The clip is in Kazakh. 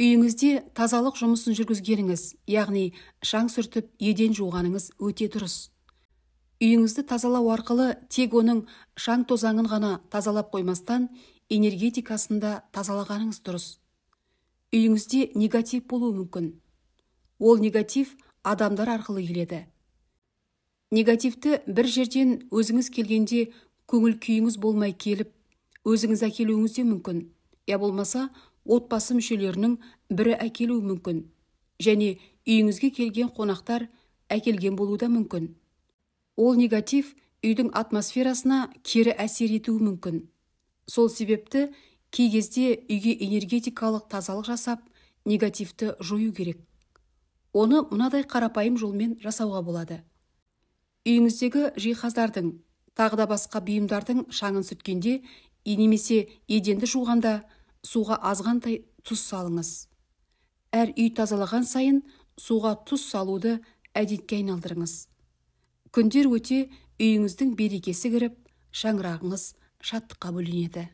Үйіңізде тазалық жұмысын жүргізгеніңіз, яғни шаң сүртіп, еден жуғаныңыз өте дұрыс. Үйіңізді тазалау арқылы тек оның шаң тозаңын ғана тазалап қоймастан, энергетикасында тазалағаныңыз дұрыс. Үйіңізде негатив болуы мүмкін. Ол негатив адамдар арқылы келеді. Негативті бір жерден өзіңіз келгенде көңіл күйіңіз болмай келіп, өзіңіз әкелуіңіз де мүмкін. Я болмаса, отбасы мүшелерінің бірі әкелуі мүмкін. Және үйіңізге келген қонақтар әкелген болуы да мүмкін. Ол негатив үйдің атмосферасына кері әсер етуі мүмкін. Сол себепті кей кезде үйге энергетикалық тазалық жасап, негативті жою керек. Оны мынадай қарапайым жолмен жасауға болады. Үйіңіздегі жиһаздардың, тағы да басқа бұйымдардың шаңын сүрткенде, немесе еденді жуғанда суға азғантай тұз салыңыз. Әр үй тазалаған сайын суға тұз салуды әдетке айналдырыңыз. Күндер өте үйіңіздің берекесі кіріп, шаңырағыңыз шаттыққа бөленеді.